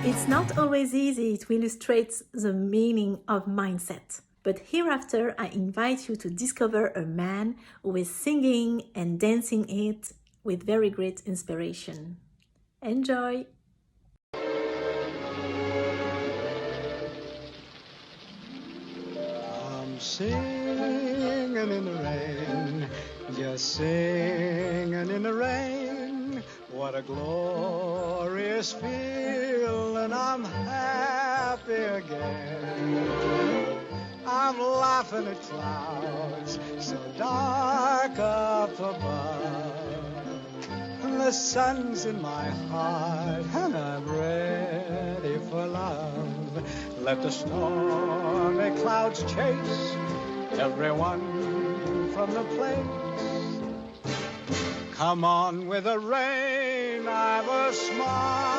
It's not always easy to illustrate the meaning of mindset, but hereafter I invite you to discover a man who is singing and dancing it with very great inspiration. Enjoy! I'm singing in the rain, just singing in the rain. What a glorious feeling, I'm happy again. I'm laughing at clouds so dark up above. The sun's in my heart and I'm ready for love. Let the stormy clouds chase everyone from the place. Come on with the rain, I've a smile